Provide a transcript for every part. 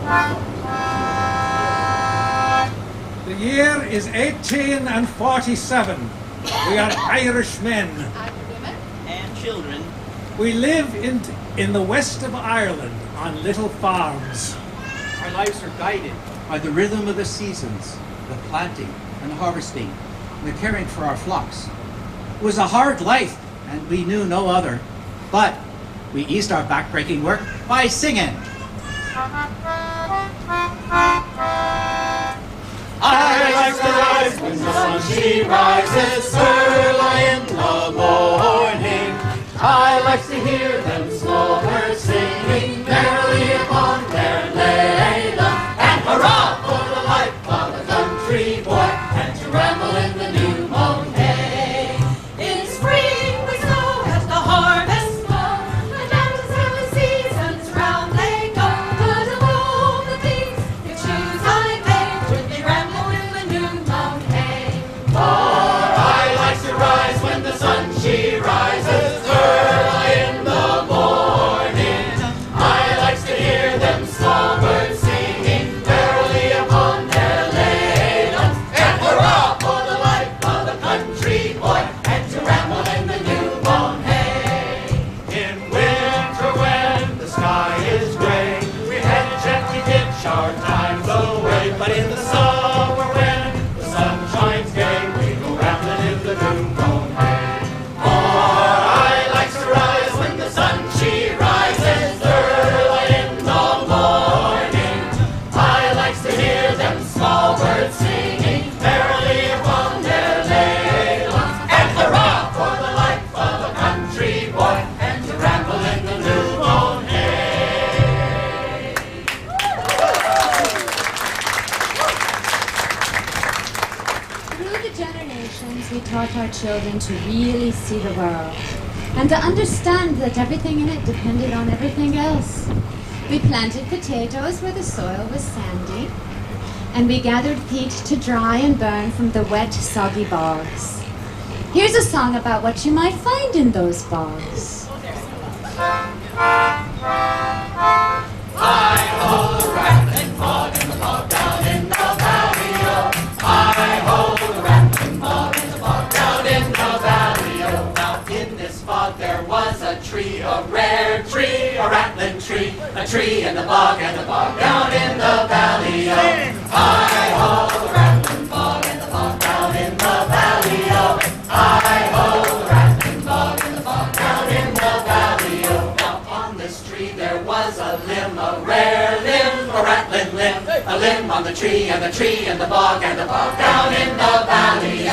The year is 1847. We are Irish men. And women. And children. We live in the west of Ireland on little farms. Our lives are guided by the rhythm of the seasons, the planting and harvesting, and the caring for our flocks. It was a hard life, and we knew no other, but we eased our back-breaking work by singing. I like to rise when the sun she rises early in the morning. I like to hear them small birds singing merrily upon their layla. And hurrah for the life of a country boy, and to ramble in the new mown hay. In spring we sow at the harvest mow, and down the 7 seasons round they go. But of all the things you choose I make, would be ramble in the new mown hay. For I like to rise when the sun she rises early in the morning. I like to hear them small birds singing merrily upon their layla. And hurrah for the life of a country boy, and to ramble in the new mown hay. In winter when the sky is gray, we head gently ditch our times away. But in the summer when the sun shines gay, we go rambling in the new mown hay. For I like to rise when the sun she rises early in the morning. I like to hear them small birds singing merrily upon their layla. And hurrah for the life of a country boy, and to ramble in the new mown hay. Through the generations, we taught our children to really see the world and to understand that everything in it depended on everything else. We planted potatoes where the soil was sandy, and we gathered peat to dry and burn from the wet, soggy bogs. Here's a song about what you might find in those bogs. Hi-ho, the rattling bog and the bog down in the valley-o. Hi-ho, the rattling bog and the bog down in the valley-o. Now in this bog there was a tree, a rare tree, a rattling tree, a tree in the bog and the bog down in the valley-o. Hi-ho, the rattling bog and the bog down in the valley-o. Hi-ho, the rattling bog and the bog down in the valley-o. Now on this tree there was a limb, a rare limb, a rattling limb, a limb on the tree and the bog down in the valley-o.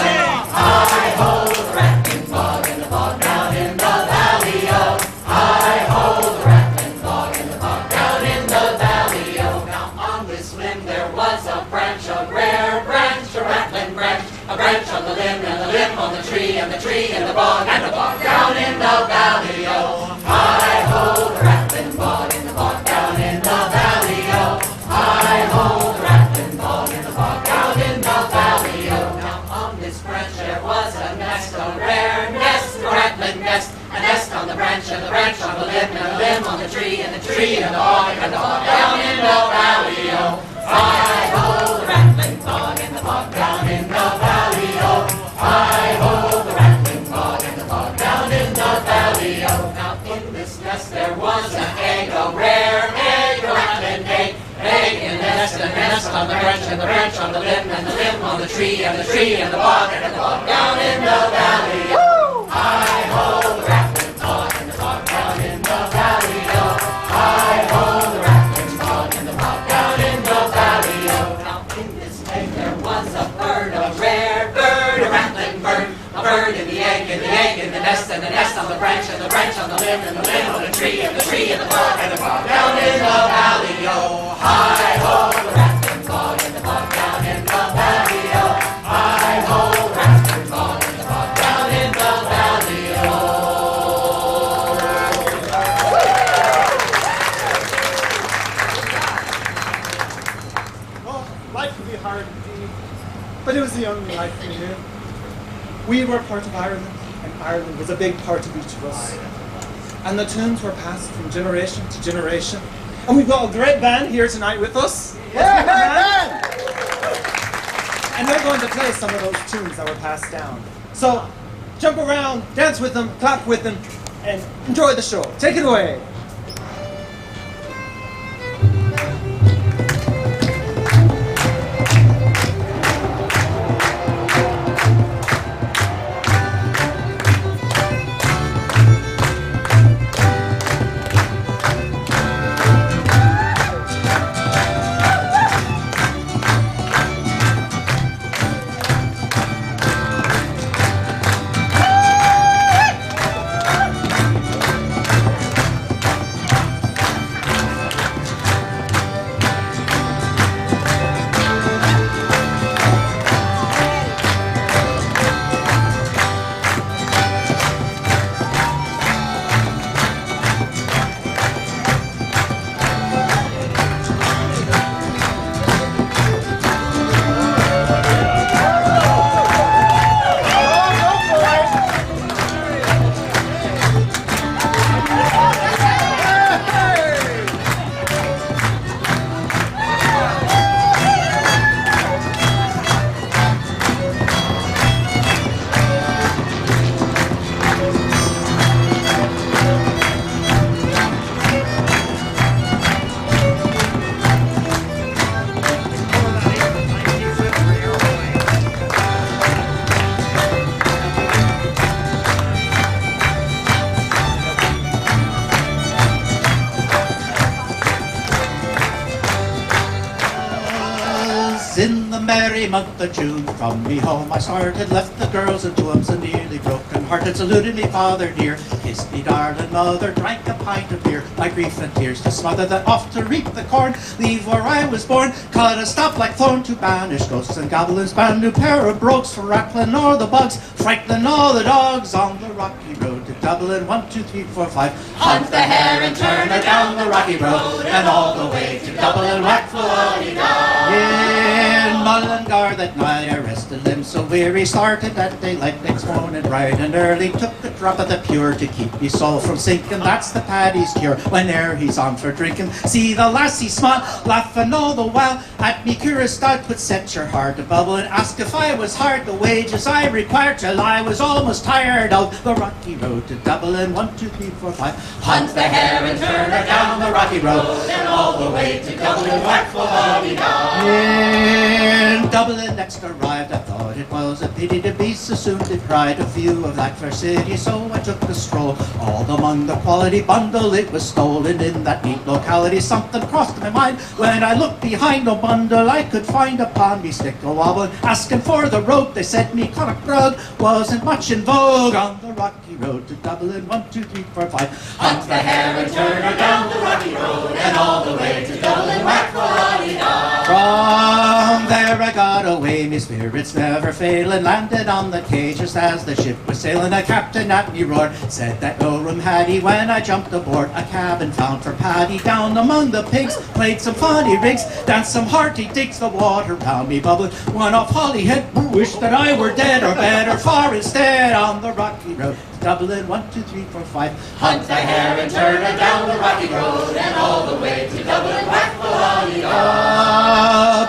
Hi-ho, the rattling bog and the bog down in the valley-o. Hi-ho, the rattling bog and the bog down in the valley-o. Now on this limb there was a branch, a rare branch, a rattling branch, a branch on the limb and the limb on the tree and the bog down in the valley-o. Hi-ho, the rattling bog and the bog down in the valley-o. Hi-ho, the rattling bog and the bog down in the valley-o. Now on this branch there was a nest, a rare nest, a rattling nest, a nest on the branch and the branch on the limb and the limb on the tree and the bog down in the valley-o. Hi-ho, the rattling bog and the bog down in the valley-o. Hi-ho, the rattling bog and the bog down in the valley-o. Now in this nest there was an egg, a rare egg, a rattling egg, egg in the nest, a nest on the branch and the branch on the limb and the limb on the tree and the bog down in the valley-o. Hi-ho, the rattling bog and the bog down in the valley-o. Hi-ho, the rattling bog and the bog down in the valley-o. Now in this egg there was a bird, a rare bird, a rattling bird, a bird in the egg, in the nest, and the nest on the branch and the branch on the limb and the limb on the tree and the bog down in the valley-o. Hi-ho, the rattling bog and the bog down in the valley-o. Hi-ho, the rattling bog and the bog down in the valley-o. Well, life could be hard indeed, but it was the only life we knew. We were part of Ireland, and Ireland was a big part of each of us. And the tunes were passed from generation to generation, And we've got a great band here tonight with us. Yeah. And they're going to play some of those tunes that were passed down. So, jump around, dance with them, clap with them, and enjoy the show. Take it away. In the merry month of June, from me home I started, left the girls and twums and nearly broken-hearted, saluted me father dear, kissed me darling mother, drank a pint of beer, my grief and tears to smother, then off to reap the corn, leave where I was born, cut a stop like thorn to banish ghosts and goblins, band new pair of brogues for rattling all the bugs, frightening all the dogs on the rocky road to Dublin. 1, 2, 3, 4, 5. Hunt the hare and turn her down the rocky road, and all the way to Dublin, whack for all he In Mullingar that night I rested limbs so weary, started at daylight next morning bright and early, took a drop of the pure to keep me soul from sinking, that's the paddy's cure, whene'er he's on for drinking. See the lassie smile, laughing all the while at me curious stout, would set your heart a bubble and ask if I was hard the wages I required, till I was almost tired of the rocky road to Dublin. 1, 2, 3, 4, 5. Hunt the hare and turn her down the rocky road, and all the way to Dublin, whack for all he In Dublin next arrived, I thought it was a pity to be so soon deprived of view of that fair city, so I took a stroll. All among the quality bundle it was stolen in that neat locality. Something crossed my mind when I looked behind, no bundle I could find upon me stick a wobble. Asking for the rope, they said me Connacht grog wasn't much in vogue on the rocky road to Dublin. 1, 2, 3, 4, 5. Hunt the hare and turn her down the rocky road, and all the way to Dublin, whack for all he From there I got away, me spirits never failing, landed on the quay just as the ship was sailing. The captain at me roared, said that no room had he when I jumped aboard. A cabin found for Paddy down among the pigs, played some funny rigs, danced some hearty digs, the water round me bubbled. One off Holyhead, wished that I were dead or better far instead on the rocky road to Dublin. 1, 2, 3, 4, 5. Hunt the hare and turn her down the rocky road, and all the way to Dublin, whack for all he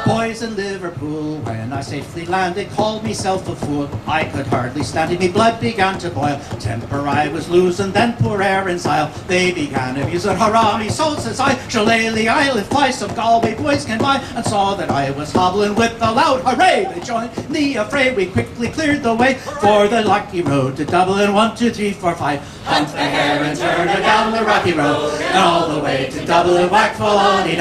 Boys in Liverpool, when I safely landed, called myself a fool. I could hardly stand it, me blood began to boil. Temper I was losing, then poor Erin's Isle. They began amusing, hurrah, me soul, says I, shall lay the isle if I some Galway boys can buy. And saw that I was hobbling with a loud hooray. They joined the affray, we quickly cleared the way for the lucky road to Dublin. 1, 2, 3, 4, 5. Hunt the hare and turn her down the rocky road, and all the way to Dublin, whack for all he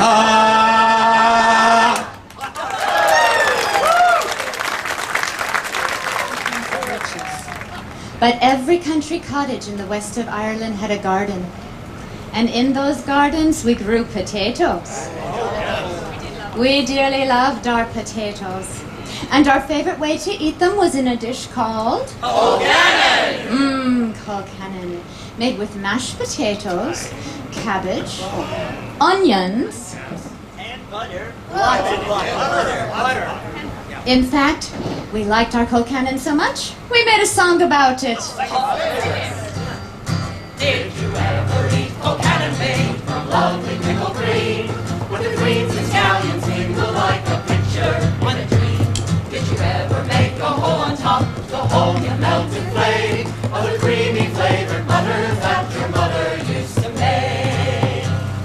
But every country cottage in the west of Ireland had a garden. And in those gardens we grew potatoes. We dearly loved our potatoes. And our favorite way to eat them was in a dish called Colcannon! Colcannon. Made with mashed potatoes, cabbage, onions, And butter. In fact, we liked our Colcannon so much, we made a song about it. Did you ever eat Colcannon made from lovely pickled green, with the greens and scallions mingle like a picture in a dream. Did you ever make a hole on top, the hole you melted flame, of the creamy flavored butter that your mother used to make?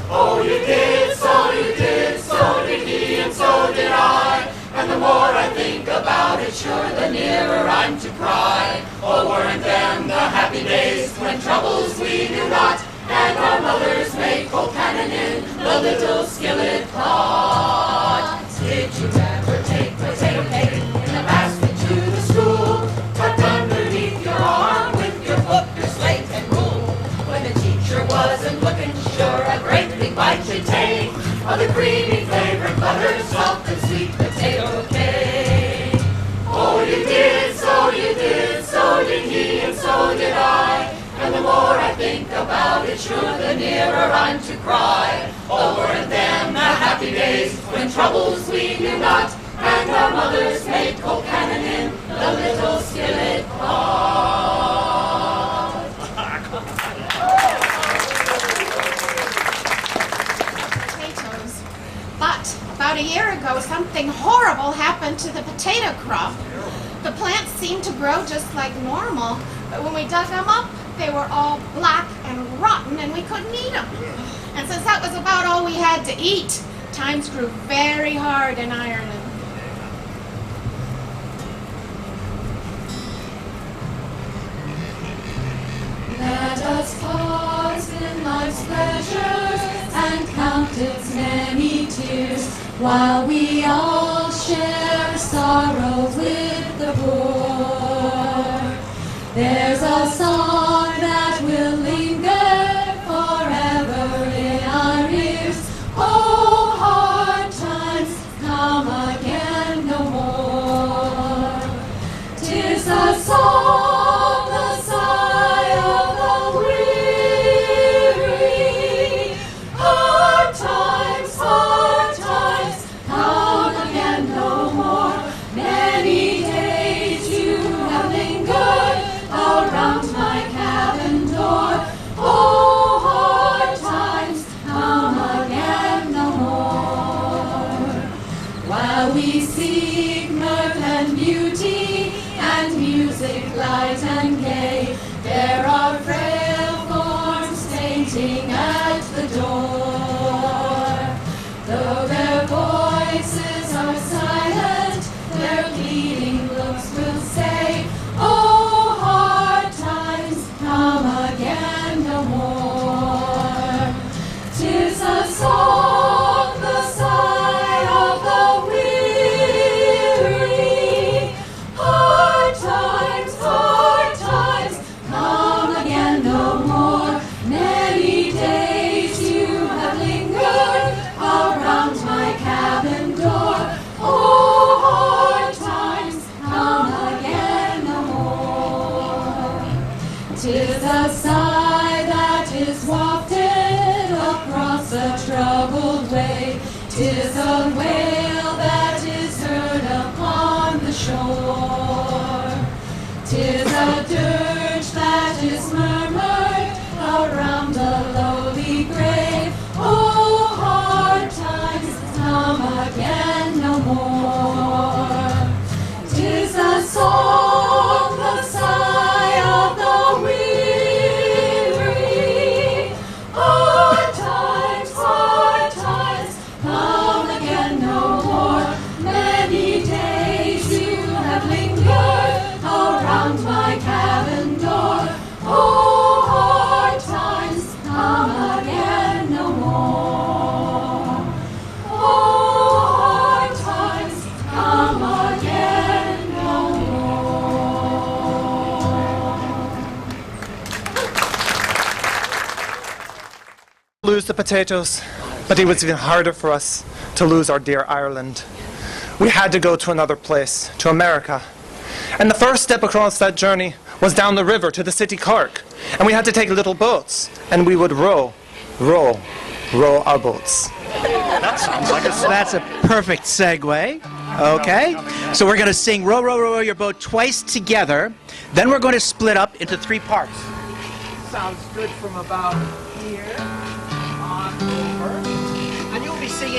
Oh, you did, so did he, and so did I. And the more I think about it, sure, the nearer I'm to cry. Oh, weren't them the happy days when troubles we knew not, and our mothers made cold cannon in the little skillet pot? Did you ever take potato cake in the basket to the school, tucked underneath your arm with your book, your slate and rule? When the teacher wasn't looking, sure, a great big bite you'd take of the creamy flavored butter, soft and sweet potato cake. Oh, you did, so did he, and so did I. And the more I think about it, sure, the nearer I'm to cry. Oh, weren't them the happy days when troubles we knew not, and our mothers made cold cannon in the little skillet pot? Potatoes. But about a year ago, something horrible happened to the potato crop. The plants seemed to grow just like normal, but when we dug them up, they were all black and rotten, and we couldn't eat them. And since that was about all we had to eat, times grew very hard in Ireland. Let us pause in life's pleasures and count its many tears, while we all share sorrow with the poor. There's a song that will linger forever in our ears. Oh, hard times come again no more. 'Tis a song, the sigh of the weary. Hard times come again no more. Many days you have lingered around my cabin door. Oh, hard times come again no more. While we seek mirth and beauty and music light and gay, there are frail forms fainting at the door. Though their voices are silent, their pleading looks will say, oh, hard times come again no more. 'Tis a song, the sigh of the weary. Hard times come again no more. Many days you have lingered around my cabin door. Oh, hard times come again no more. 'Tis a sigh that is wafted across a troubled way. 'Tis a wail that is heard upon the shore. 'Tis a dirge that is murmured around the lowly grave. Oh, hard times come again no more. 'Tis a song, the sigh of the weary. Hard times come again no more. Many days you have lingered around my cabin door. Oh, hard times come again no more. Oh, hard times come again no more. Lose the potatoes, but it was even harder for us to lose our dear Ireland. We had to go to another place, to America. And the first step across that journey was down the river to the city Cork. And we had to take little boats, and we would row our boats. That's a perfect segue. Okay. So we're going to sing Row, Row, Row Your Boat twice together. Then we're going to split up into 3 parts. Sounds good from about here on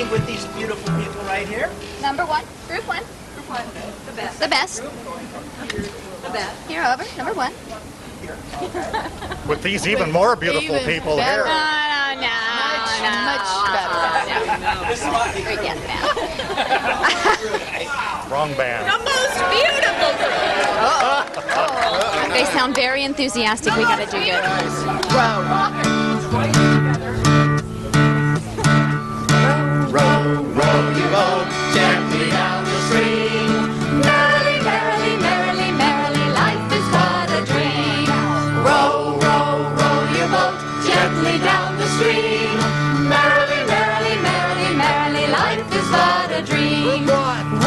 singing with these beautiful people right here. Number one, group one. The best. Here, over. Number one. With these even more beautiful people here. Much better. Forget that. Wrong band. The most beautiful group. They sound very enthusiastic. We gotta do good. Row, row your boat gently down the stream. Merrily, merrily, merrily, merrily, life is but a dream. Row, row, row your boat gently down the stream. Merrily, merrily, merrily, merrily, life is but a dream.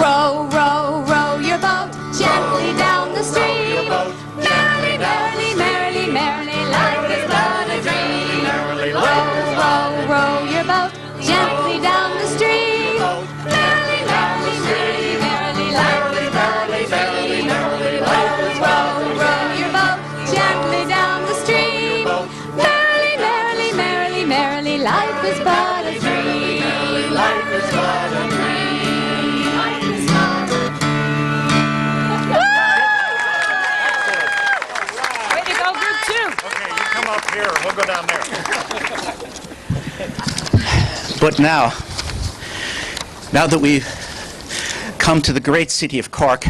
Row, row, row your boat gently down the stream. Merrily, merrily, merrily, merrily, life is but a dream. Row, row, row your boat gently down the stream. Merrily, merrily, merrily, merrily, life is but a dream. Row, row your boat gently down the stream. Merrily, merrily, merrily, merrily, life is but a dream. Life is but a dream. Life is but a Way to go, group two. Okay, you come up here. We'll go down there. But now that we've come to the great city of Cork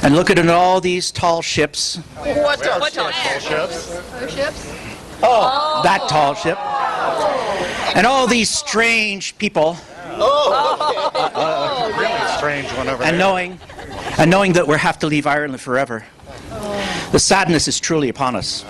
and look at all these tall ships, What All ships? ships. that tall ship, and all these strange people, Really strange one over and there. knowing that we'll have to leave Ireland forever, the sadness is truly upon us.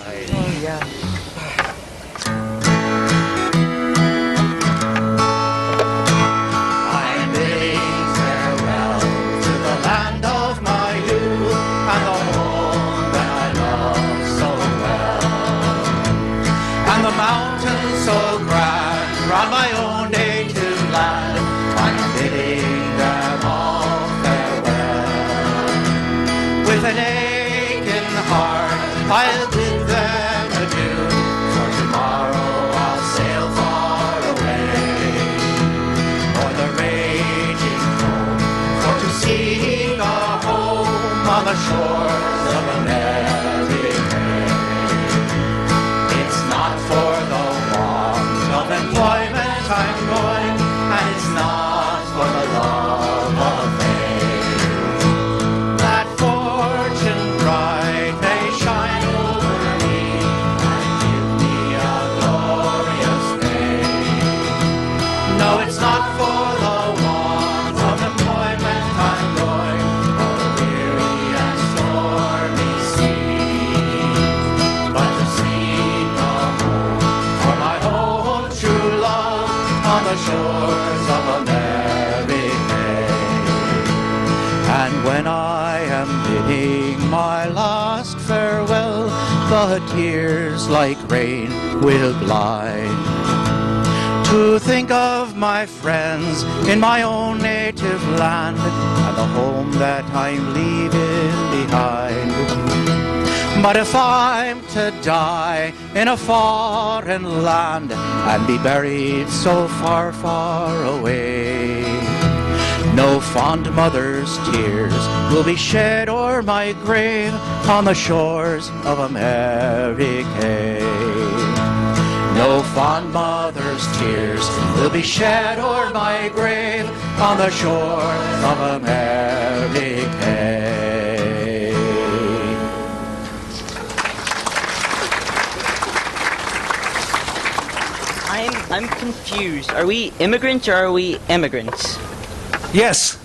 I am bidding farewell to the land of my youth and the home that I love so well, and the mountains so grand round my own native land. I am bidding them all farewell. With an aching heart, I'll bid them adieu. For tomorrow I'll sail far away, o'er the raging foam, for to seek a home on the shores of Amerikay. It's not for the want of employment I'm going, and it's not for the love of fame. That fortune bright may shine over me and give me a glorious name. No, it's not for the want of employment I'm going, o'er the weary and stormy sea, but to seek a home for my own true love on the shores of Amerikay. And when I am bidding my last farewell, the tears like rain will blind. To think of my friends in my own native land and the home that I'm leaving behind. But if I'm to die in a foreign land and be buried so far, far away, no fond mother's tears will be shed o'er my grave on the shores of Amerikay. No fond mother's tears will be shed o'er my grave on the shores of Amerikay. I'm confused. Are we immigrants or are we immigrants? Yes.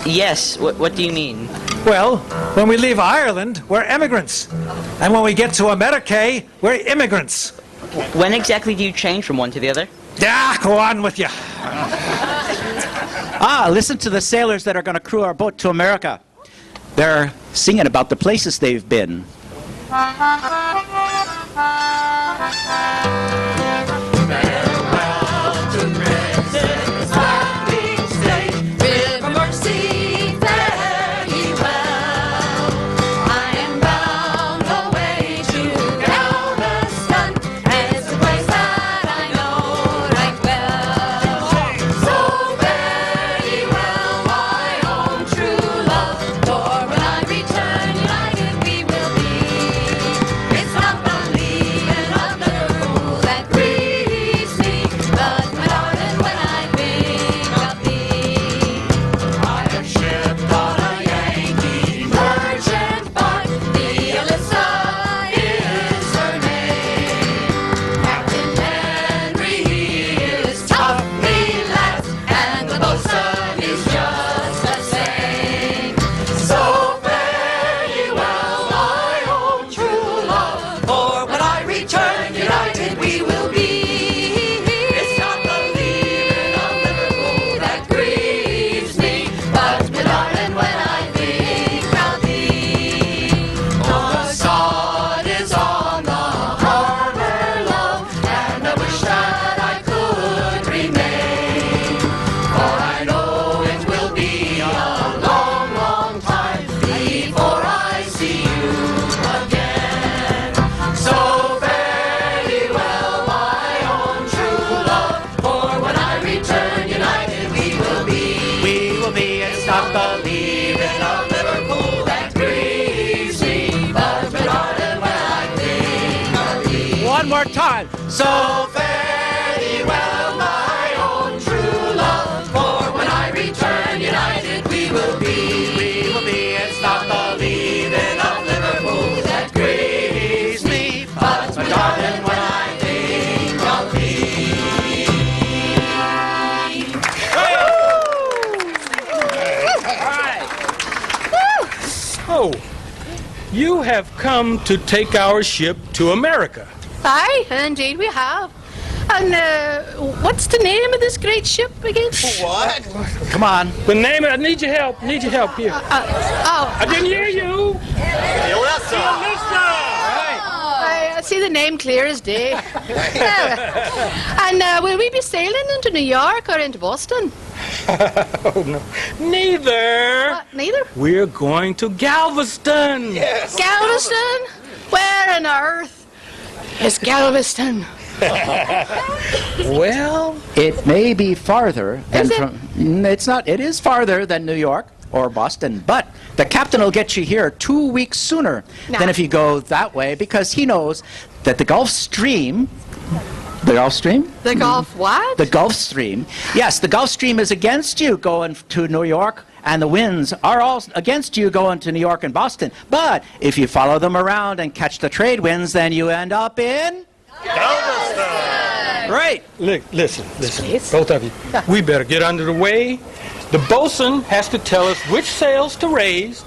Yes. What do you mean? Well, when we leave Ireland, we're immigrants. And when we get to Amerikay, we're immigrants. When exactly do you change from one to the other? Yeah, go on with you. Listen to the sailors that are going to crew our boat to America. They're singing about the places they've been. River Mercy, fare ye well. I am bound away to Galveston, and it's a place that I know right well. So fare thee well, my own true love, for when I return united we will be. We will be. It's not the leaving of Liverpool that grieves me, but my darling, when I think of thee. Oh, you have come to take our ship to America. Aye, indeed we have. And what's the name of this great ship again? What? Come on. The name, I need your help. Need your help here. I didn't hear you. I see the name clear as day. And will we be sailing into New York or into Boston? Oh, no. Neither. Neither? We're going to Galveston. Yes. Galveston? Where on earth is Galveston? Well, it may be farther than Is it? It's not. It is farther than New York or Boston, but the captain will get you here 2 weeks sooner than if you go that way, because he knows that the Gulf Stream. The Gulf Stream? The Gulf what? The Gulf Stream. Yes, the Gulf Stream is against you going to New York, and the winds are all against you going to New York and Boston. But if you follow them around and catch the trade winds, then you end up in Galveston. Right. look, listen, both of you. We better get under the way. The bosun has to tell us which sails to raise.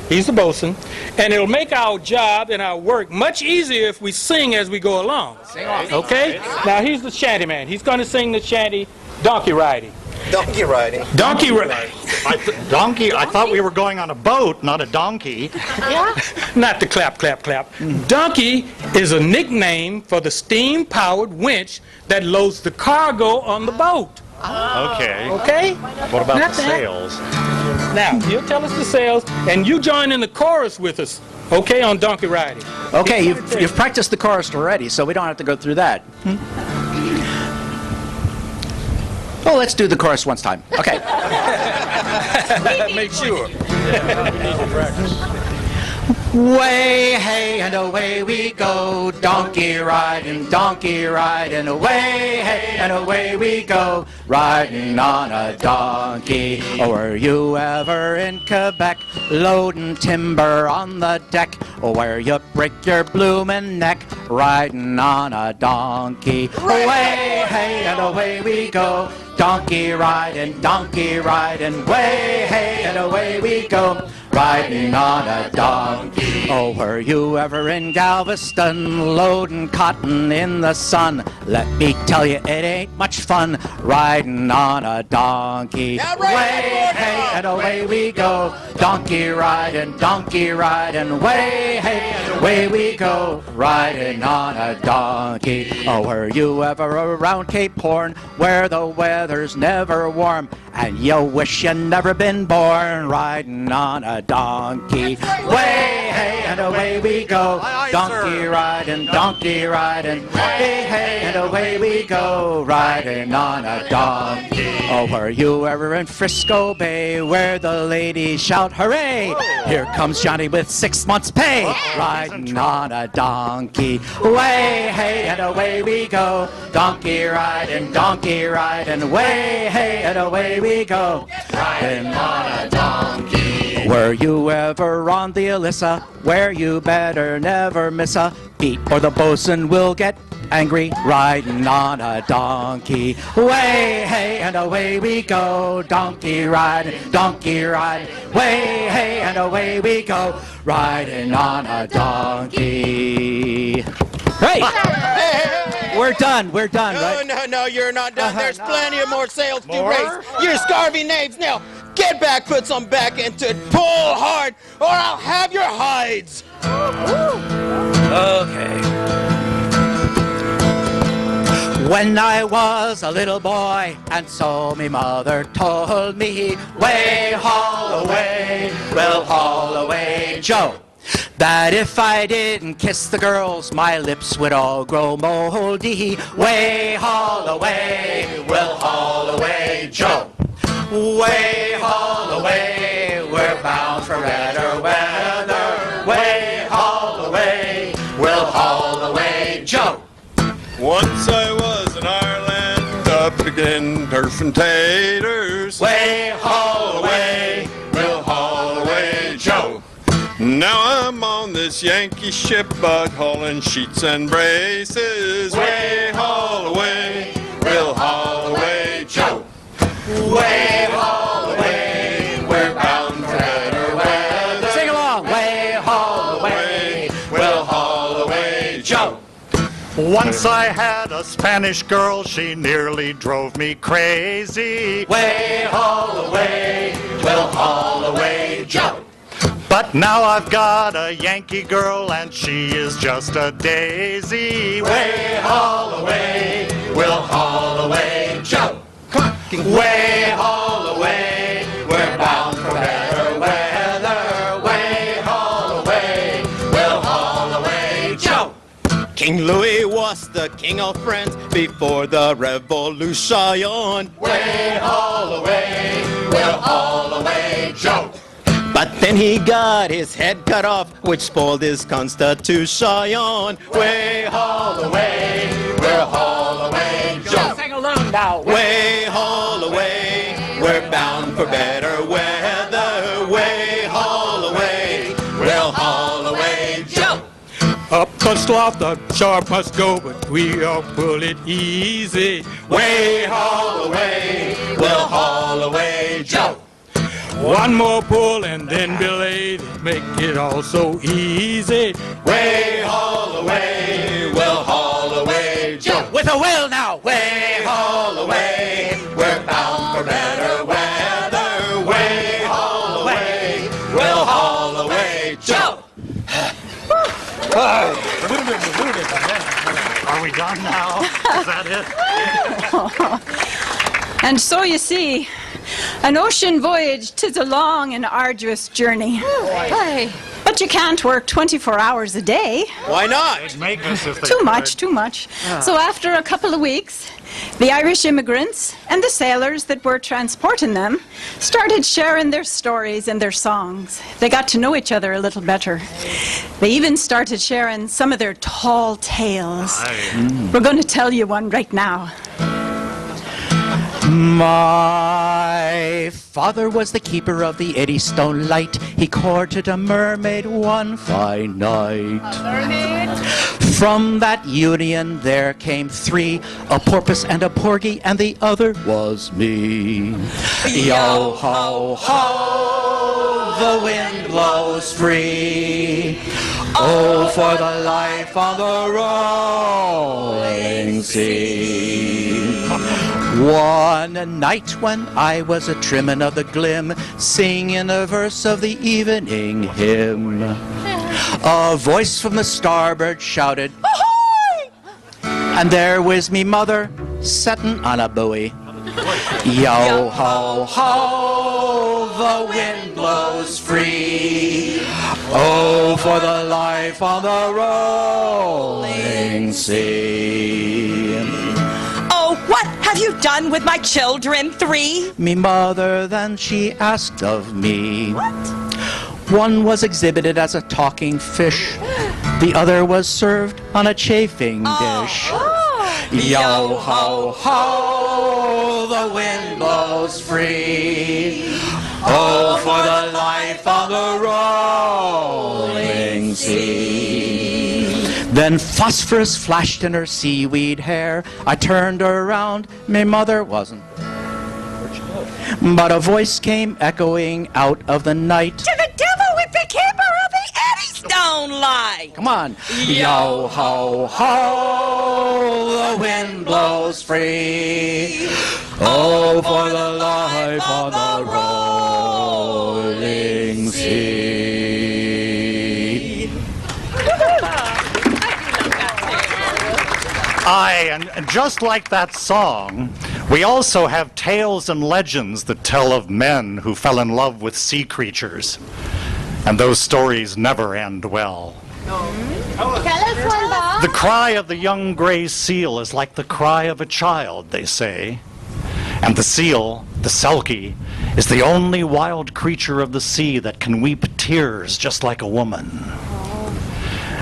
He's the bosun, and it'll make our job and our work much easier if we sing as we go along. Okay? Now he's the shanty man. He's going to sing the shanty donkey riding. Donkey riding. Donkey riding. Donkey? I thought we were going on a boat, not a donkey. Yeah? Not the clap, clap, clap. Donkey is a nickname for the steam-powered winch that loads the cargo on the boat. Okay. Okay? What about Not the that. sails? Now, he'll tell us the sails, and you join in the chorus with us, okay, on donkey riding. Okay, you've practiced the chorus already, so we don't have to go through that. Oh, let's do the chorus once time. Okay. Make sure. Way, hey, and away we go, donkey riding, away, hey, and away we go, riding on a donkey. Or were you ever in Quebec, loading timber on the deck, or where you break your bloomin' neck, riding on a donkey? Away, hey, and away we go, donkey riding, way, hey, and away we go, riding on a donkey. Oh, were you ever in Galveston, loading cotton in the sun? Let me tell you, it ain't much fun, riding on a donkey. Way, hey, and away we go, donkey riding, way, hey, and away we go, riding on a donkey. Oh, were you ever around Cape Horn, where the weather's never warm, and you wish you never been born, riding on a donkey? Way, hey, and away we go, donkey riding, way, hey, and away we go, riding on a donkey. Oh, were you ever in Frisco Bay, where the ladies shout hooray, here comes Johnny with 6 months pay, riding on a donkey? Way, hey, and away we go, donkey riding, way, hey, and away we go, riding on a donkey. Were you ever on the Alyssa, where you better never miss a beat, or the bosun will get angry, riding on a donkey? Way, hey, and away we go, donkey riding, way, hey, and away we go, riding on a donkey. Right. We're done, right? No, you're not done. There's plenty of more sails to raise. You're starving knaves. Now, get back, put some back into it, pull hard, or I'll have your hides. Okay. When I was a little boy, and so me mother told me, way, haul away, well, haul away, Joe, that if I didn't kiss the girls, my lips would all grow moldy. Way, haul away, well, haul away, Joe. Way, haul away, we're bound for redder weather. Way, haul away, we'll haul away, Joe. Once I was in Ireland, up again turf and taters. Way, haul away, we'll haul away, Joe. Now I'm on this Yankee ship, but hauling sheets and braces. Way, haul away, we'll haul away, Joe. way, haul away, we're bound for better weather. Sing along, way, haul away, we'll haul away, Joe. Once I had a Spanish girl, she nearly drove me crazy. Way, haul away, we'll haul away, Joe. But now I've got a Yankee girl and she is just a daisy. Way, haul away, we'll haul away, Joe. Way, haul away, we're bound for better weather. Way, haul away, we'll haul away, Joe. King Louis was the king of France before the revolution. Way, haul away, we'll haul away, Joe. But then he got his head cut off, which spoiled his constitution. Way, haul away, we'll haul away, Joe. Sing along now. Way, haul away, we're bound for better weather. Way, haul away, we'll haul away, Joe. Up the slough, the sharp must go, but we all pull it easy. Way, haul away, we'll haul away, Joe. One more pull and then belay, make it all so easy. Way, haul away, we'll haul away, Joe. With a will now. Way, haul away, we're bound for better weather. Way, haul away, we'll haul away, Joe. Are we done now? Is that it? And so you see, an ocean voyage, 'tis a long and arduous journey. Aye. But you can't work 24 hours a day. Why not? They'd make us if they Too could. much, too much. So after a couple of weeks, the Irish immigrants and the sailors that were transporting them started sharing their stories and their songs. They got to know each other a little better. They even started sharing some of their tall tales. We're going to tell you one right now. My father was the keeper of the Eddystone Light. He courted a mermaid one fine night. From that union there came three, a porpoise and a porgy, and the other was me. Yo ho ho, the wind blows free. Oh, for the life on the rolling sea. One night when I was a trimmin' of the glim, singing a verse of the evening hymn, a voice from the starboard shouted, "Ahoy!" And there was me mother settin' on a buoy. Yo ho ho, the wind blows free. Oh, for the life on the rolling sea. Oh, what have you done with my children, three? Me mother then she asked of me. What? One was exhibited as a talking fish. The other was served on a chafing dish. Yo ho ho, the wind blows free. Oh, for the life on the rolling sea. Then phosphorus flashed in her seaweed hair. I turned around, my mother wasn't. But a voice came echoing out of the night. To the devil with the keeper of the Eddystone Light! Come on. Yo ho ho, the wind blows free. Oh, for the life on the rolling sea. Aye, and just like that song, we also have tales and legends that tell of men who fell in love with sea creatures. And those stories never end well. Tell us one, Bob. The cry of the young gray seal is like the cry of a child, they say. And the seal, the selkie, is the only wild creature of the sea that can weep tears just like a woman.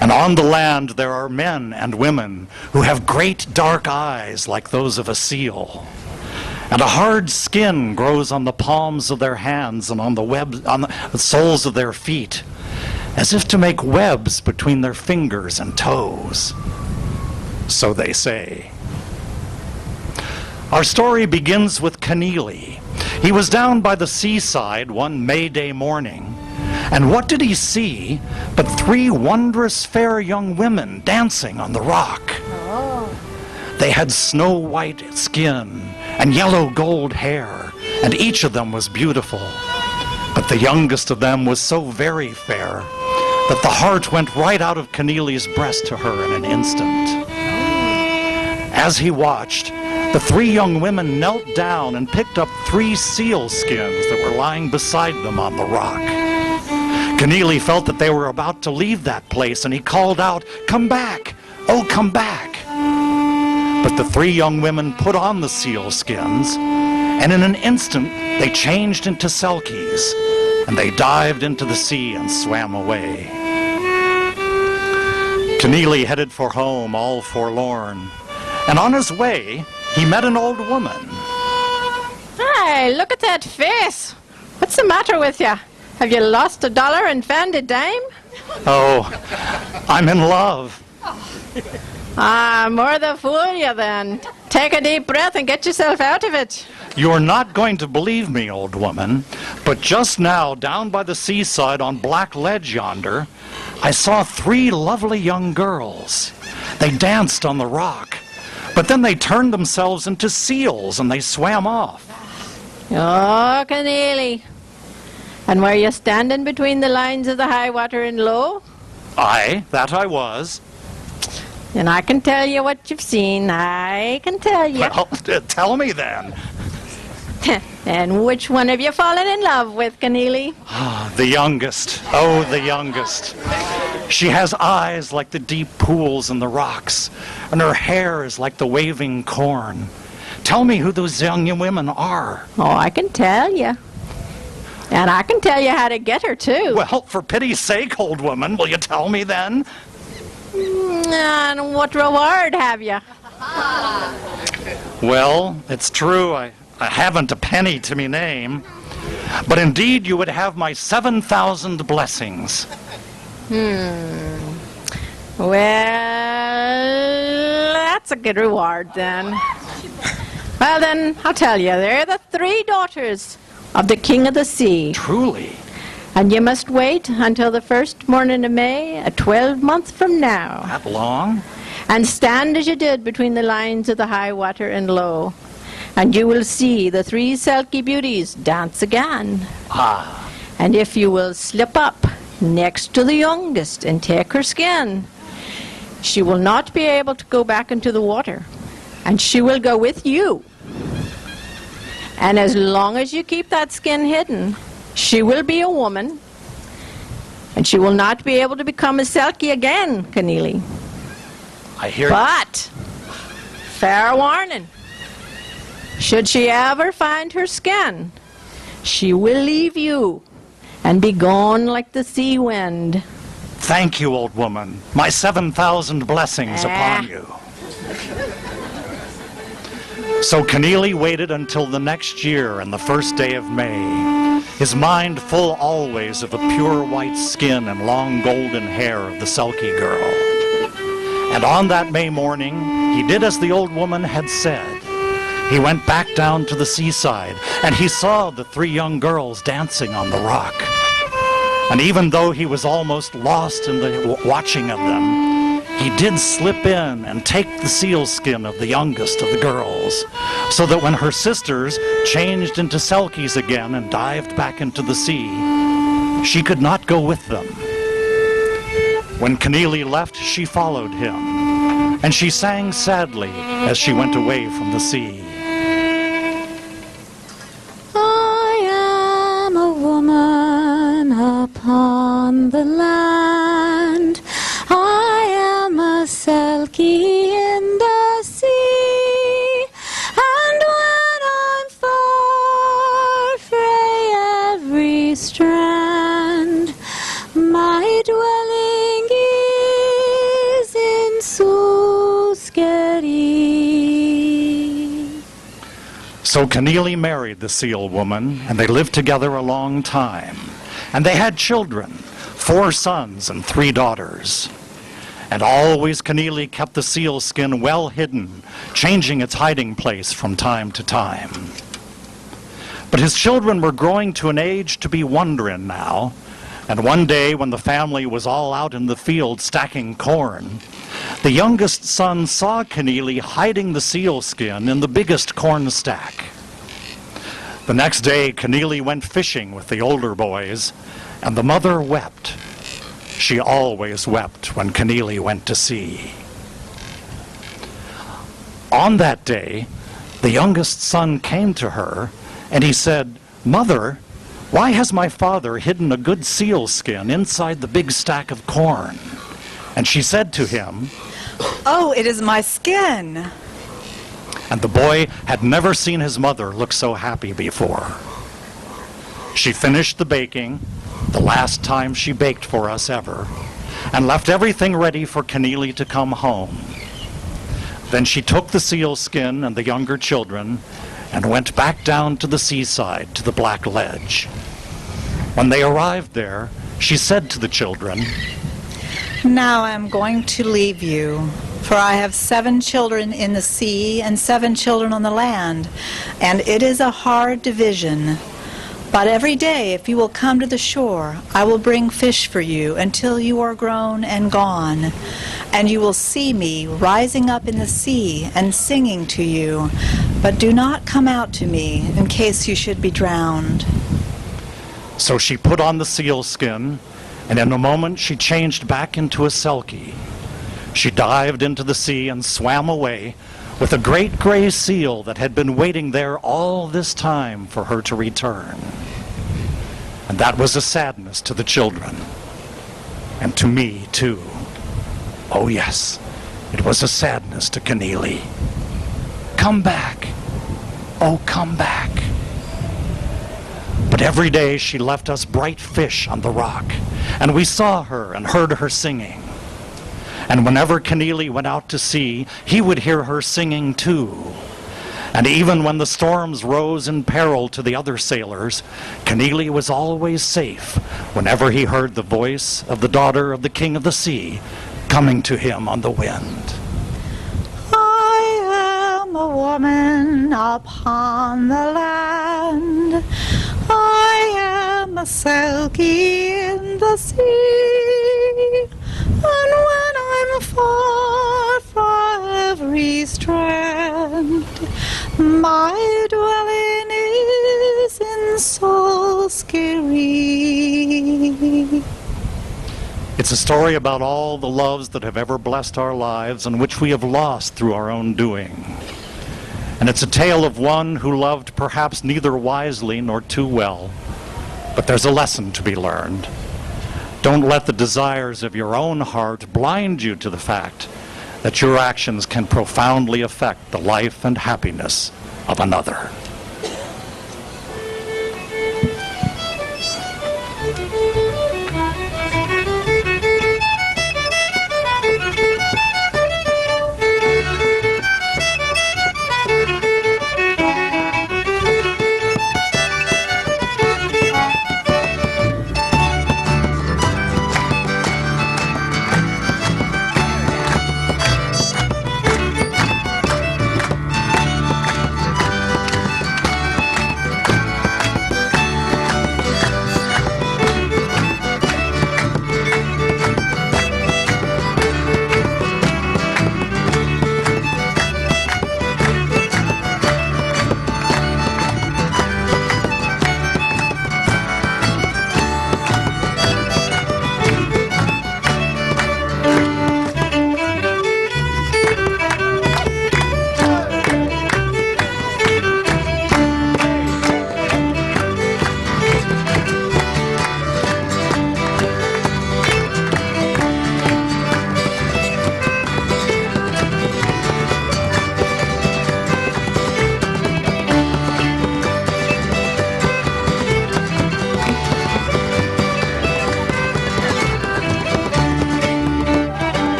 And on the land there are men and women who have great dark eyes like those of a seal. And a hard skin grows on the palms of their hands and on the soles of their feet, as if to make webs between their fingers and toes. So they say. Our story begins with Keneally. He was down by the seaside one May Day morning. And what did he see but 3 wondrous fair young women dancing on the rock? They had snow-white skin and yellow gold hair, and each of them was beautiful. But the youngest of them was so very fair that the heart went right out of Keneally's breast to her in an instant. As he watched, the 3 young women knelt down and picked up 3 seal skins that were lying beside them on the rock. Keneally felt that they were about to leave that place, and he called out, "Come back! Oh, come back!" But the 3 young women put on the seal skins, and in an instant they changed into selkies, and they dived into the sea and swam away. Keneally headed for home all forlorn, and on his way he met an old woman. Hey, look at that face. What's the matter with you? Have you lost $1 and found a dime? Oh, I'm in love. More the fool you then. Take a deep breath and get yourself out of it. You're not going to believe me, old woman, but just now, down by the seaside on Black Ledge yonder, I saw 3 lovely young girls. They danced on the rock, but then they turned themselves into seals and they swam off. Oh, Keneally. And were you standing between the lines of the high water and low? Aye, that I was. And I can tell you what you've seen. I can tell you. Well, tell me then. And which one have you fallen in love with, Keneally? The youngest. Oh, the youngest. She has eyes like the deep pools in the rocks, and her hair is like the waving corn. Tell me who those young women are. Oh, I can tell you. And I can tell you how to get her, too. Well, for pity's sake, old woman, will you tell me then? And what reward have you? Well, it's true, I haven't a penny to me name, but indeed you would have my 7,000 blessings. Well, that's a good reward then. Well then, I'll tell you, they're the 3 daughters of the King of the Sea. Truly? And you must wait until the first morning of May, a 12 months from now. That long? And stand as you did between the lines of the high water and low. And you will see the 3 Selkie beauties dance again. Ah. And if you will slip up next to the youngest and take her skin, she will not be able to go back into the water. And she will go with you. And as long as you keep that skin hidden, she will be a woman, and she will not be able to become a Selkie again, Keneally. I hear But, fair warning, should she ever find her skin, she will leave you and be gone like the sea wind. Thank you, old woman. My 7,000 blessings upon you. So Keneally waited until the next year and the first day of May, his mind full always of the pure white skin and long golden hair of the Selkie girl. And on that May morning, he did as the old woman had said. He went back down to the seaside, and he saw the 3 young girls dancing on the rock. And even though he was almost lost in the watching of them, he did slip in and take the seal skin of the youngest of the girls, so that when her sisters changed into Selkies again and dived back into the sea, she could not go with them. When Keneally left, she followed him, and she sang sadly as she went away from the sea. I am a woman upon the land. I am a Selkie in the sea. And when I'm far frae every strand, my dwelling So Keneally married the seal woman, and they lived together a long time. And they had children, 4 sons and 3 daughters. And always Keneally kept the seal skin well hidden, changing its hiding place from time to time. But his children were growing to an age to be wondering now, and one day when the family was all out in the field stacking corn, the youngest son saw Keneally hiding the seal skin in the biggest corn stack. The next day, Keneally went fishing with the older boys, and the mother wept. She always wept when Keneally went to sea. On that day, the youngest son came to her, and he said, "Mother, why has my father hidden a good seal skin inside the big stack of corn?" And she said to him, "Oh, it is my skin." And the boy had never seen his mother look so happy before. She finished the baking, the last time she baked for us ever, and left everything ready for Keneally to come home. Then she took the seal skin and the younger children and went back down to the seaside to the black ledge. When they arrived there, she said to the children, "Now I am going to leave you, for I have 7 children in the sea and 7 children on the land, and it is a hard division. But every day, if you will come to the shore, I will bring fish for you until you are grown and gone. And you will see me rising up in the sea and singing to you. But do not come out to me in case you should be drowned." So she put on the seal skin, and in a moment she changed back into a selkie. She dived into the sea and swam away with a great gray seal that had been waiting there all this time for her to return. And that was a sadness to the children, and to me too. Oh yes, it was a sadness to Keneally. Come back, oh come back. But every day she left us bright fish on the rock, and we saw her and heard her singing. And whenever Keneally went out to sea, he would hear her singing too. And even when the storms rose in peril to the other sailors, Keneally was always safe whenever he heard the voice of the daughter of the King of the Sea coming to him on the wind. I am a woman upon the land. I am a selkie in the sea. And when I'm far from every strand, my dwelling is in Solskjaer. It's a story about all the loves that have ever blessed our lives and which we have lost through our own doing. And it's a tale of one who loved perhaps neither wisely nor too well. But there's a lesson to be learned. Don't let the desires of your own heart blind you to the fact that your actions can profoundly affect the life and happiness of another.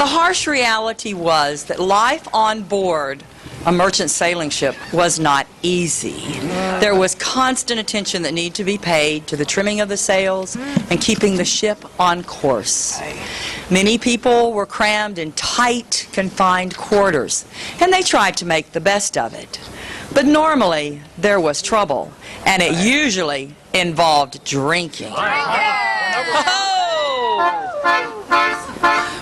The harsh reality was that life on board a merchant sailing ship was not easy. There was constant attention that needed to be paid to the trimming of the sails and keeping the ship on course. Many people were crammed in tight, confined quarters, and they tried to make the best of it. But normally, there was trouble, and it usually involved drinking.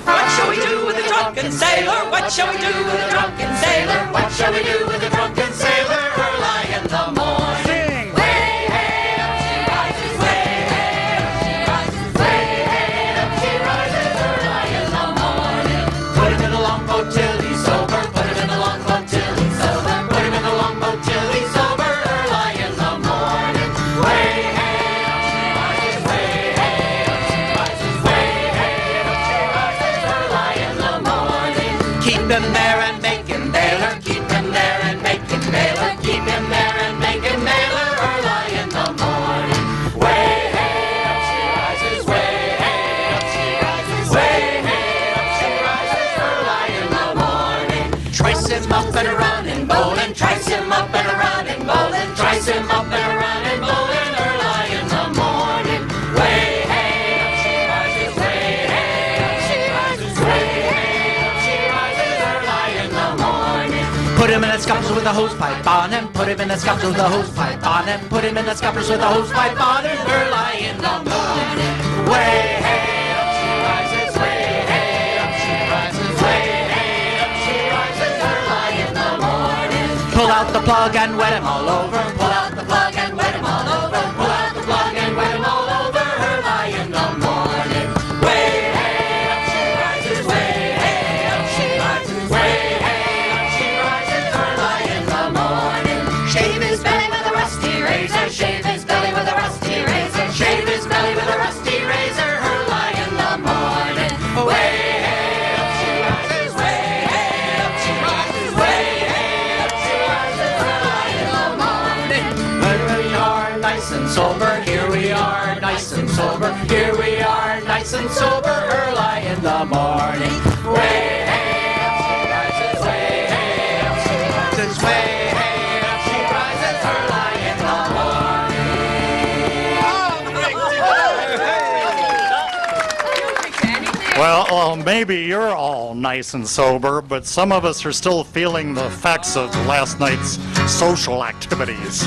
What shall we do with a drunken sailor? What shall we do with a drunken sailor? What shall we do with a drunken sailor early in the morning? Way hey up she rises, way hey up she rises, way hey up she rises early in the morning. Put him in the longboat till he's sober. Put him in the longboat till he's sober. Put him in the longboat till he's sober early in the morning. Way hey up she rises, way hey up she rises, way hey up she rises early in the morning. Keep him there and make him bailor. Keep him there and make him bailor. Keep him there and make him bailor early in the morning. Way hey up she rises, way hey up she rises, way hey up she rises early in the morning. Trice him up and a running bowling. Trice him up and a running bowling. Trice him up and a running bowling early in the morning. Way hey up she rises, way hey up she rises, way hey up she rises early in the morning. Put him in the scuppers with a hose pipe on him. Put him in the scuppers with a hose pipe on him. Put him in the scuppers with a hose pipe on him early in the morning. Way hey up she rises, way hey up she rises, way hey up she rises early in the morning. Pull out the plug and wet him all over. Pull out the plug and wet him all over. Pull out the plug and wet him all over early in the morning. Way hey up she rises, way hey up she rises, way hey up she rises early in the morning. Shave his belly with a rusty razor. Shave his belly with a rusty razor. Shave his belly with a rusty razor early in the morning. Way hey up she rises, way hey up she rises, way hey up she rises early in the morning. Here we are, nice and sober. Here we are, nice and sober. Here we are, nice and sober early in the morning. Way hey up she rises, way hey up she rises, way hey up she rises early in the morning. Well, maybe you're all nice and sober, but some of us are still feeling the effects of last night's social activities.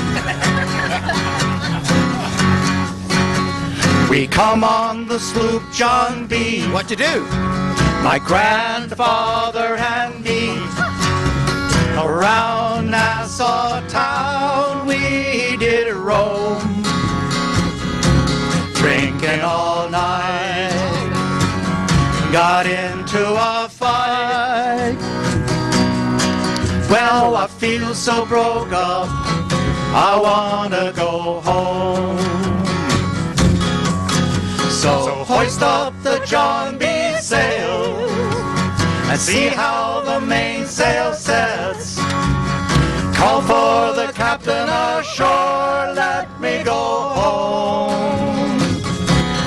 We come on the sloop John B. What to do? My grandfather and me. Around Nassau town we did roam, drinking all night. Got into a fight. Well, I feel so broke up, I wanna go home. So hoist up the John B. sail and see how the mainsail sets. Call for the captain ashore, let me go home.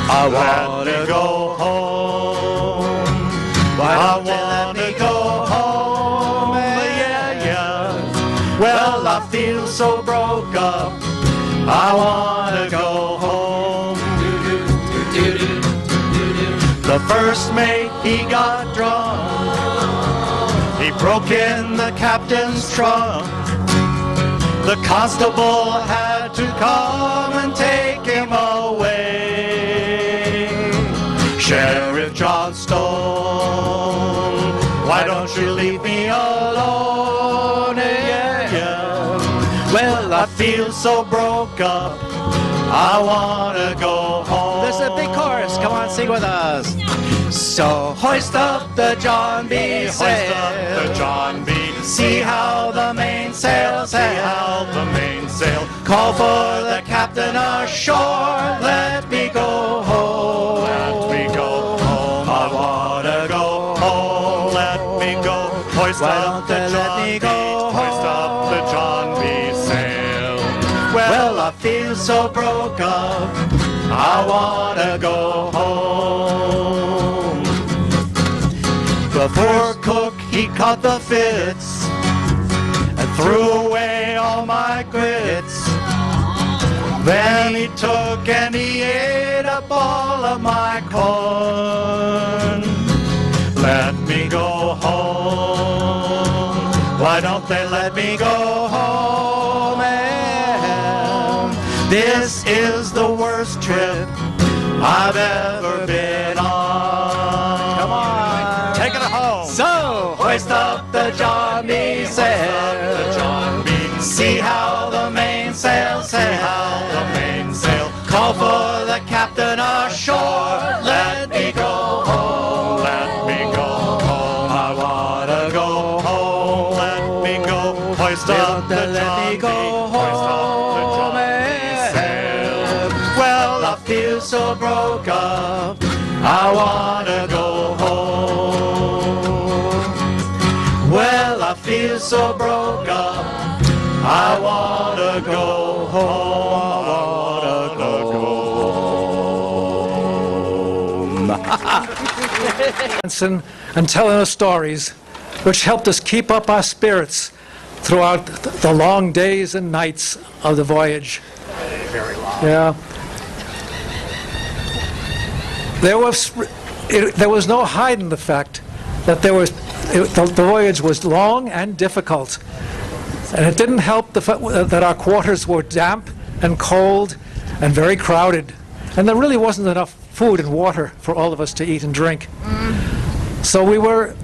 I wanna go home. I wanna go home. Yeah, yeah. Well, I feel so broke up, I wanna go home. The first mate, he got drunk. He broke in the captain's trunk. The constable had to come and take him away. Sheriff Johnstone, why don't you leave me alone? Yeah, yeah. Well, I feel so broke up, I wanna go home. This is a big chorus. Come on, sing with us. So hoist up the John B. sail. Hoist up the John B. See how the mainsail See how the mainsail. Call for the captain ashore. Let me go home. Let me go home. I wanna go home. Let me go. Hoist Why up don't the they let John me B. go Hoist up the home? John B. sail. Well, I feel so broke up, I wanna go home. The The poor cook, he caught the fits and threw away all my grits. Then he took and he ate up all of my corn. Let me go home. Why don't they let me go home? And this is the worst trip I've ever been on. Come on, take it home. So, hoist up the Johnny sail. See how the mainsail sail. Call for the captain ashore. Let me go home. Let me go home. I wanna go home. Let me go. Hoist up the Johnny. Hoist up the Johnny sail. Well, I feel so broke up. I wanna go home. Well, I feel so broke up. I wanna go home. I wanna go home. And telling us stories, which helped us keep up our spirits throughout the long days and nights of the voyage. Very long. Yeah. There was no hiding the fact that the voyage was long and difficult. And it didn't help the fact that our quarters were damp and cold and very crowded. And there really wasn't enough food and water for all of us to eat and drink. So we were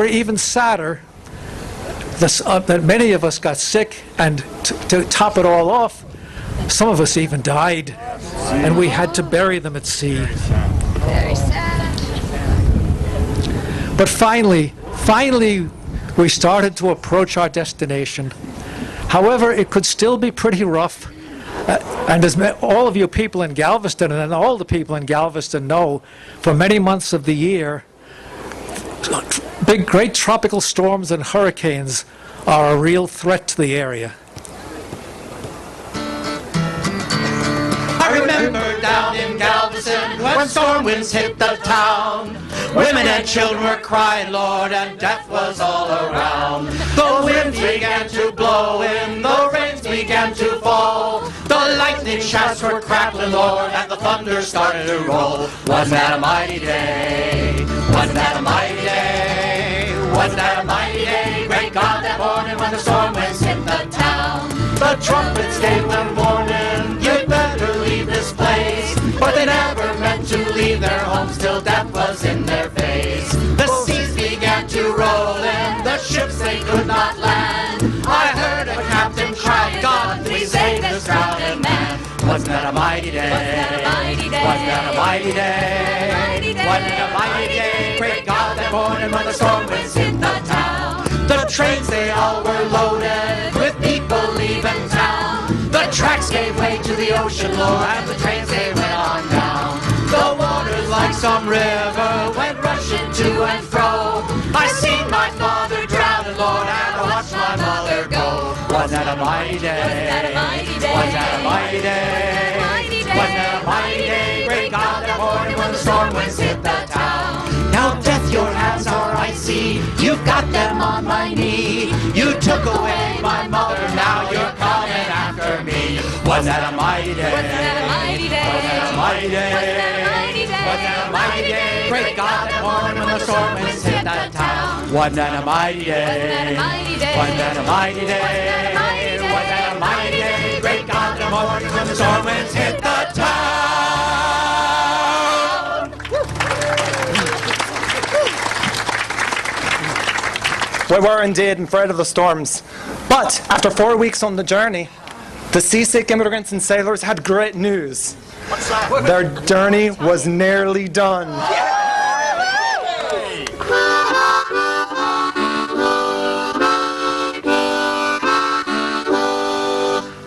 even sadder that many of us got sick, and to top it all off, some of us even died, and we had to bury them at sea. Very sad. But finally, we started to approach our destination. However, it could still be pretty rough. And as all of you people in Galveston, and all the people in Galveston know, for many months of the year, great tropical storms and hurricanes are a real threat to the area. I remember down in Galveston when storm winds hit the town. Women and children were crying, Lord, and death was all around. The winds began to blow in, the rains began to fall. The lightning shafts were crackling, Lord, and the thunder started to roll. Wasn't that a mighty day? Wasn't that a mighty day? Wasn't that a mighty day? Great God, that morning when the storm winds hit the town. The trumpets gave them warning, you'd better leave this place. But they never meant to leave their homes till death was in their face. The seas began to roll in, the ships they could not land. I heard a captain cry, God, please save this drowning man. Wasn't that a mighty day? Wasn't that a mighty day? Wasn't that a mighty day? Great God, that morning when the storm winds hit the town. The trains, they all were loaded with people leaving town. The tracks gave way to the ocean, Lord, and the trains, they went on down. The waters, like some river, went rushing to and fro. I seen my father drowning, Lord, and I watched my mother go. Wasn't that a mighty day? Wasn't that a mighty day? Wasn't that a mighty day? Wasn't that a mighty day? Great God, that morning when the storm winds hit the town. Now, death, your hands are icy, you've got them on my knee. You took away my mother, now you're coming after me. Wasn't that a mighty day? Wasn't that a mighty day? Wasn't that a mighty day? Wasn't that a mighty day? Wasn't that a mighty day? Great God, that morning when the storm winds hit that town. Wasn't that a mighty day? Wasn't that a mighty day? Wasn't that a mighty day? Wasn't that a mighty day? Great God, that morning when the storm winds hit the town. We were indeed afraid of the storms. But after 4 weeks on the journey, the seasick immigrants and sailors had great news. What's that? Their journey was nearly done.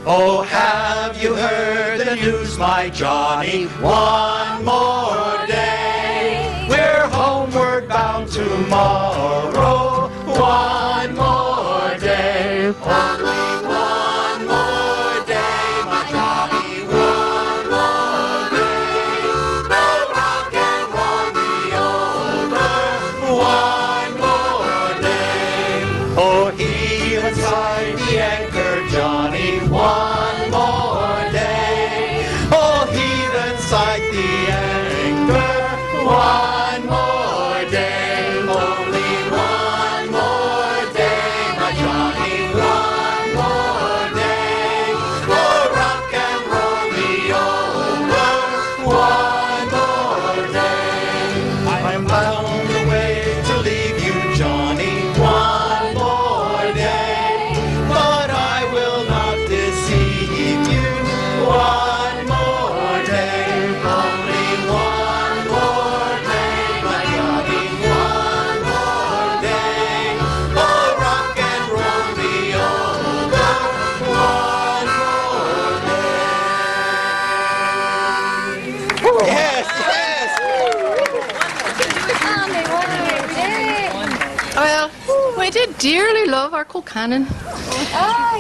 Oh, have you heard the news, my Johnny? One more day. We're homeward bound tomorrow. One more day. Only one more day, my Johnny. One more day. No rock and roll me over. One that sight the anchor, Johnny, one more day. Oh, he that sight the anchor, one more day. Only one more day, my Johnny, one more day. Oh, rock and roll me over, one more day. I'm bound away to leave you, Johnny, one more day. But I will not deceive you, one more day. Only one more day, my Johnny, one more day. Oh, rock and roll me over, one more day. Yes, yes. Well, we did dearly love our Colcannon.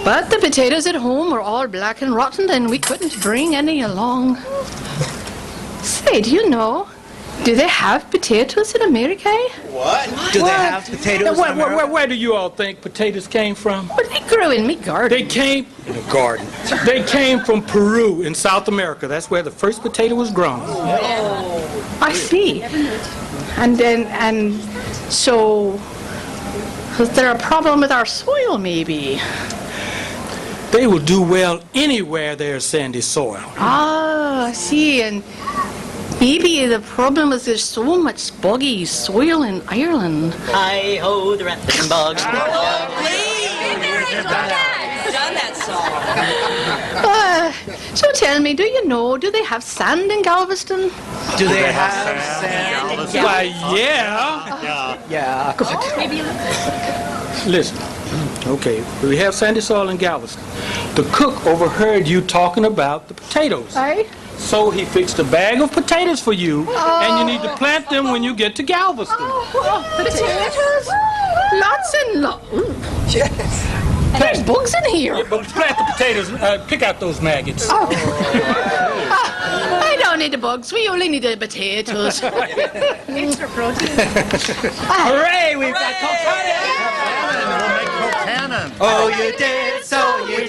But the potatoes at home were all black and rotten and we couldn't bring any along. Say, do you know, do they have potatoes in Amerikay? What? Do they have potatoes in America? Where do you all think potatoes came from? Well, they grew in me garden. They came in a garden. They came from Peru in South America. That's where the first potato was grown. I see. And so, is there a problem with our soil, maybe? They will do well anywhere there's sandy soil. Ah, I see. And maybe the problem is there's so much boggy soil in Ireland. Hi-ho, the rattling bugs. Done that song. So tell me, do you know, do they have sand in Galveston? Do they have sand? Why, yeah. Yeah. Good. Listen, okay, we have sandy soil in Galveston. The cook overheard you talking about the potatoes. Aye. So he fixed a bag of potatoes for you, and you need to plant them when you get to Galveston. Potatoes? Lots and lots. Yes. There's bugs in here. Yeah, but plant the potatoes, pick out those maggots. I don't need the bugs. We only need the potatoes. Extra protein. Hooray, we've got Colcannon. Oh, you did, so did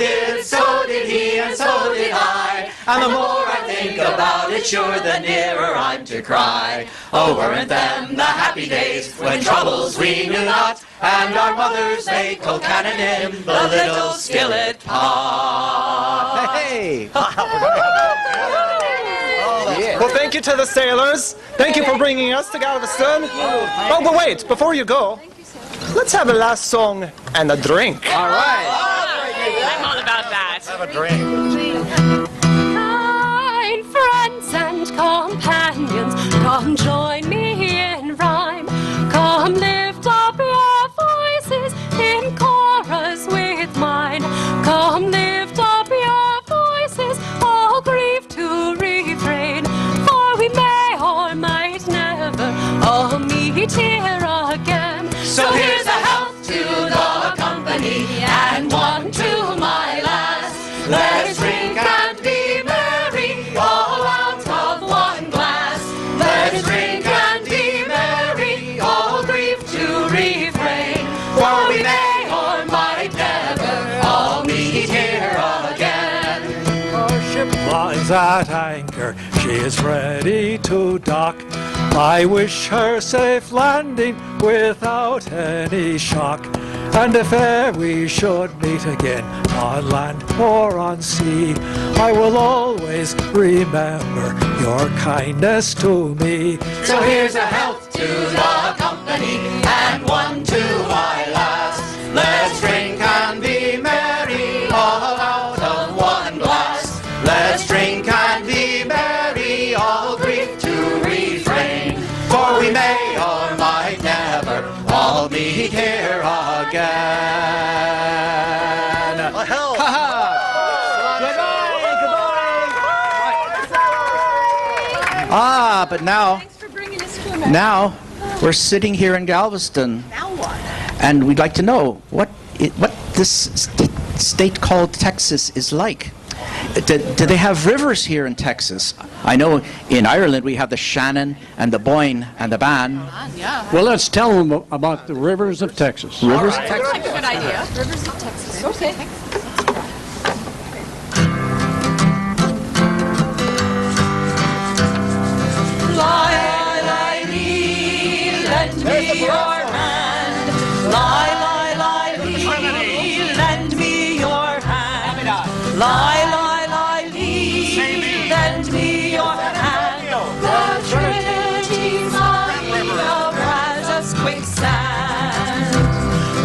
he, and so did I. And the more I think about it, sure, the nearer I'm to cry. Oh, weren't them the happy days when troubles we knew not, and our mothers made Colcannon in the little skillet pot. Hey! Well, thank you to the sailors. Thank you for bringing us to Galveston. Oh, but wait, before you go, let's have a last song and a drink. All right. I'm all about that. Have a drink. Kind friends and companions, come join me in rhyme. Come lift up your voices in chorus with mine. Come lift up your voices, all grief to refrain. For we may or might never all meet here again. So here's a health to the company and one to my lass. Let's drink and be merry, all out of one glass. Let's drink and be merry, all grief to refrain. For we may or might never all meet here again. Our ship lies at anchor, she is ready to dock. I wish her safe landing without any shock. And if e'er we should meet again on land or on sea, I will always remember your kindness to me. So here's a health to the company and one to my lass. Let's drink and be merry, all out of one glass. Let's drink and be merry, all grief to refrain. For we may or might never all meet here again. Hell. Ah, but now we're sitting here in Galveston. Now what? And we'd like to know what this state called Texas is like. do they have rivers here in Texas? I know in Ireland we have the Shannon and the Boyne and the Bann. Well, let's tell them about the rivers of Texas. Rivers of Texas. That's a good idea. Rivers of Texas. Okay. Lend me your hand. Lend me your hand. Lend me your hand. The Trinity's of Brazos quicksand.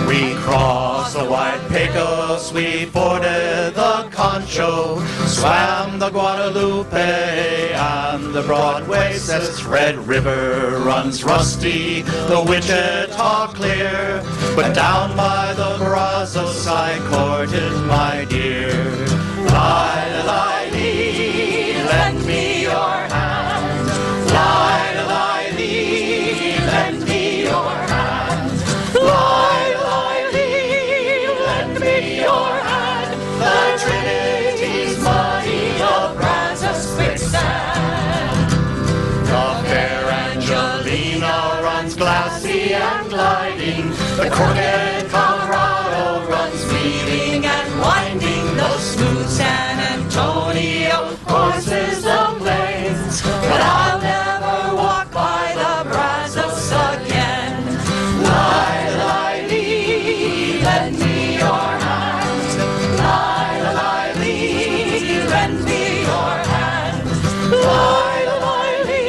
We crossed the white Pecos, we forded the Concho, swam the Guadalupe and the Broadway. This Red River runs rusty, the Wichita clear, but down by the Brazos I courted my dear. Li-li-li, lend me your hand. Li-li-li, lend me your hand. Li-li-li, lend me your hand. The Trinity's muddy of Brazos quicksand. The fair Angelina runs glassy and gliding. The crooked Colorado runs weaving and winding. The smooth San Antonio courses the plains, but I'll never walk by the Brazos again. Li-li-li, lend me your hand. Li-li-li, lend me your hand. Li-li-li,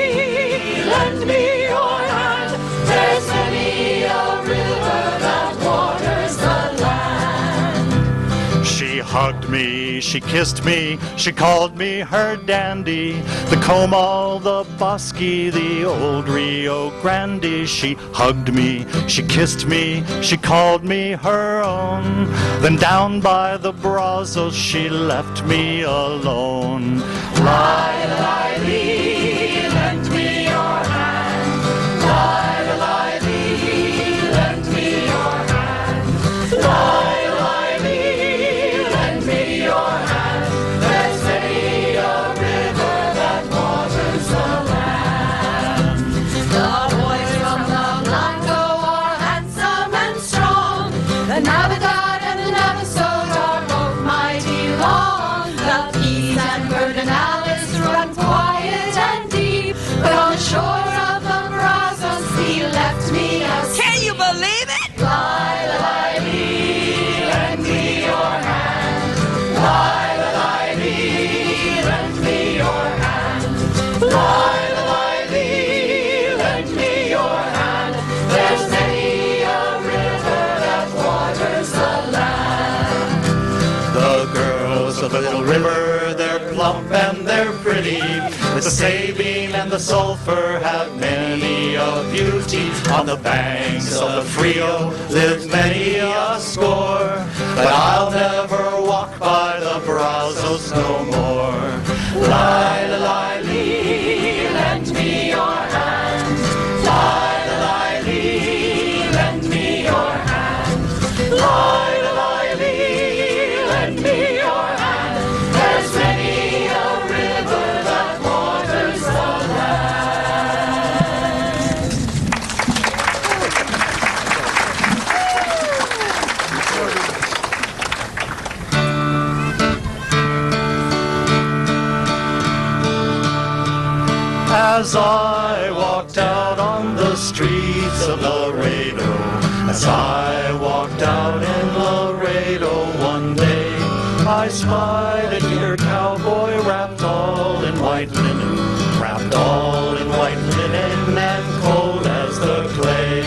lend me your hand. There's many a river that waters the land. She hugged me, she kissed me, she called me her dandy. The Como, the Bosque, the old Rio Grande. She hugged me, she kissed me, she called me her own. Then down by the Brazos she left me alone. Li-li-li, lend me your hand. Li-li-li, lend me your hand. Li-li-li, lend me your hand. There's many a river that waters the land. The boys from the Blanco are handsome and strong. The Navidad and the Navasota are both mighty long. The Peace and Pedernales run quiet and deep, but on the shore of the Brazos he left me a Can you believe it? Li-li-li, lend me your hand. Li-li-li, lend me your hand. Li-li-li, lend me your hand. There's many a river that waters the land. The girls of the Little River, they're plump and they're pretty. The Sabine and the Sulphur have many a beauty. On the banks of the Frio live many a score, but I'll never walk by the Brazos no more. Li-li-li, lend me your hand. Li-li-li, lend me your hand. Li-li-li, lend me your hand. There's many a river that waters the land. As I walked out on the streets of Laredo, as I walked out in Laredo one day, I spied a dear cowboy wrapped all in white linen, wrapped all in white linen and cold as the clay.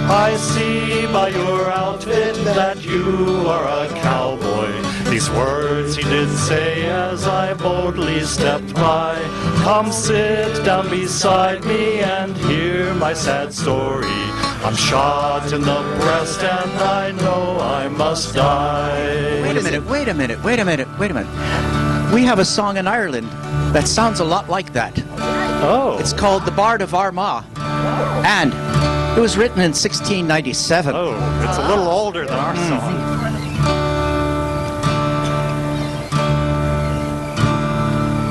I see by your outfit that you are a cowboy. These words he did say as I boldly stepped by. Come sit down beside me and hear my sad story. I'm shot in the breast and I know I must die. Wait a minute, wait a minute, wait a minute, wait a minute. We have a song in Ireland that sounds a lot like that. Oh. It's called The Bard of Armagh. And it was written in 1697. Oh, it's a little older than our song.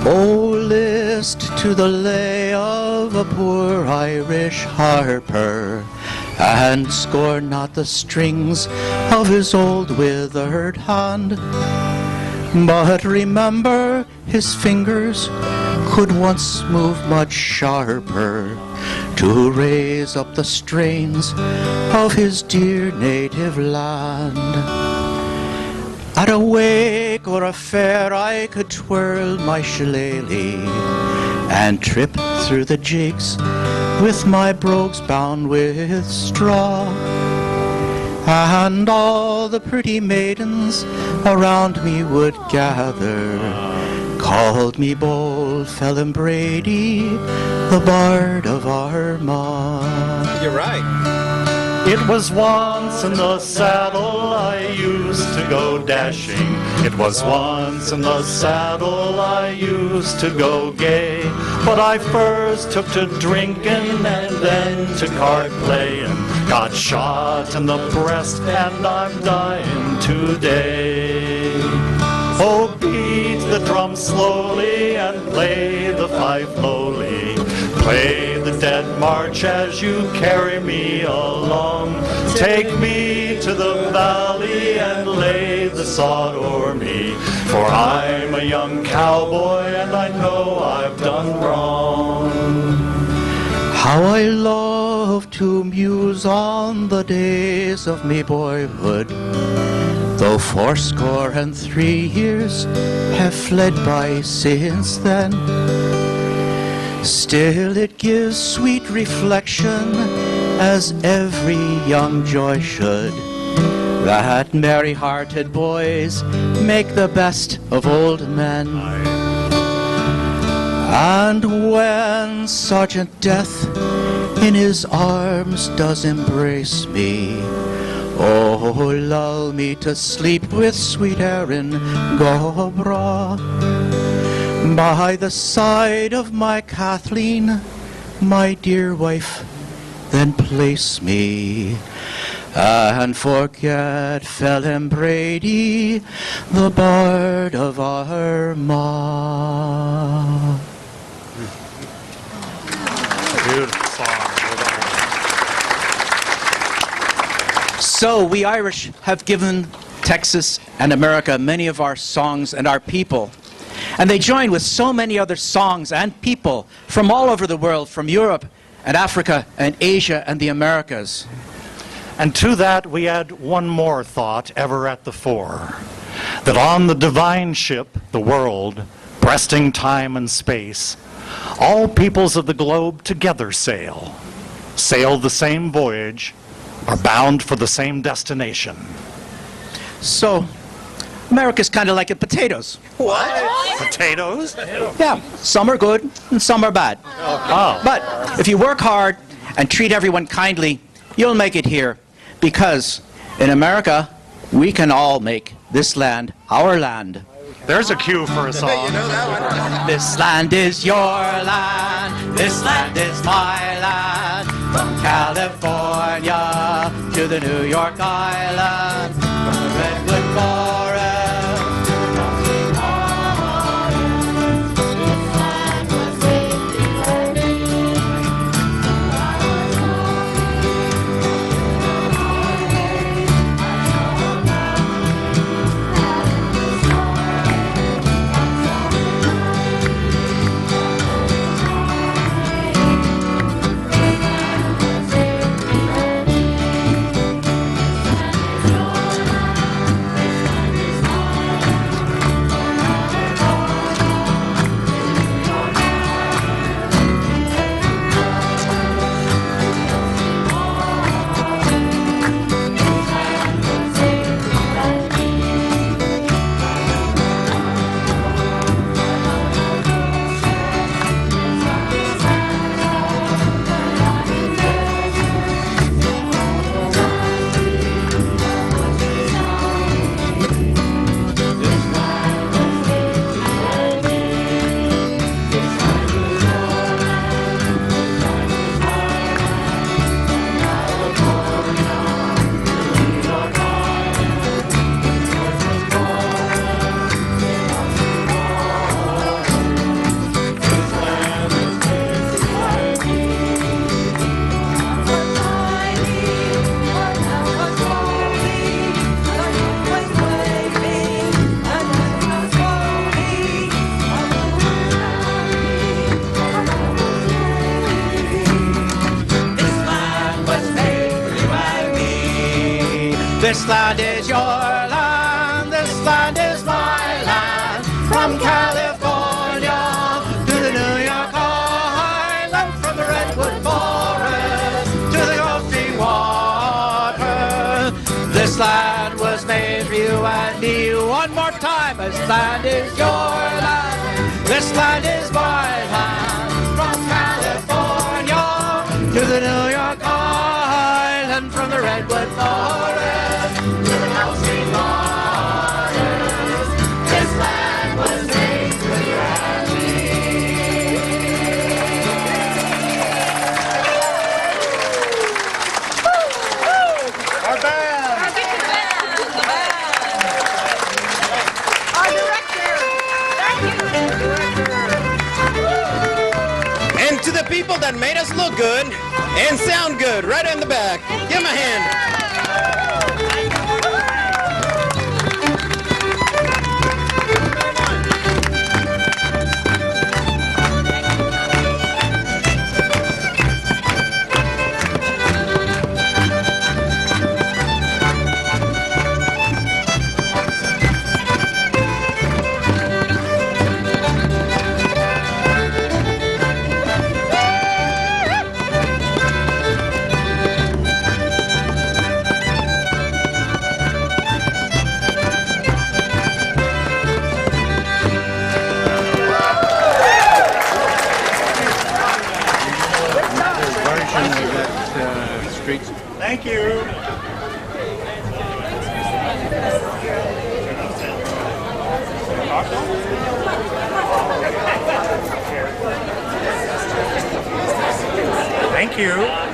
Oh, list to the lay of a poor Irish harper, and scorn not the strings of his old withered hand. But remember, his fingers could once move much sharper to raise up the strains of his dear native land. At a wake or a fair I could twirl my shillelagh and trip through the jigs with my brogues bound with straw. And all the pretty maidens around me would gather, called me bold Phelim Brady, the bard of Armagh. You're right. It was once in the saddle I used to go dashing. It was once in the saddle I used to go gay. But I first took to drinking and then to card playing. Got shot in the breast and I'm dying today. Oh, beat the drum slowly and play the fife lowly. Play the dead march as you carry me along. Take me to the valley and lay the sod o'er me. For I'm a young cowboy and I know I've done wrong. How I love to muse on the days of me boyhood, though 83 years have fled by since then. Still it gives sweet reflection, as every young joy should, that merry-hearted boys make the best of old men. And when Sergeant Death in his arms does embrace me, oh, lull me to sleep with sweet Erin go bragh. By the side of my Kathleen, my dear wife, then place me, and forget Phelim Brady, the bard of Armagh. Beautiful song. So we Irish have given Texas and America many of our songs and our people. And they join with so many other songs and people from all over the world, from Europe and Africa and Asia and the Americas. And to that we add one more thought ever at the fore, that on the divine ship, the world, breasting time and space, all peoples of the globe together sail the same voyage, are bound for the same destination. So, America's kind of like a potatoes. What? Potatoes? Yeah, some are good and some are bad. Oh. But if you work hard and treat everyone kindly, you'll make it here. Because in America, we can all make this land our land. There's a cue for a song. You know that one? This land is your land, this land is my land. From California to the New York Island, from the Redwood Forest. This land is your land, this land is my land. From California to the New York Island, from the Redwood Forest to the Gulf Stream water. This land was made for you and me. One more time, this land is your land, this land is my land. From California to the New York Island, from the Redwood Forest to the Gulf Stream waters. This land was made for you and me. Our band! Our director. And to the people that made us look good and sound good, right in the back. Give them a hand. Thank you. Thank you.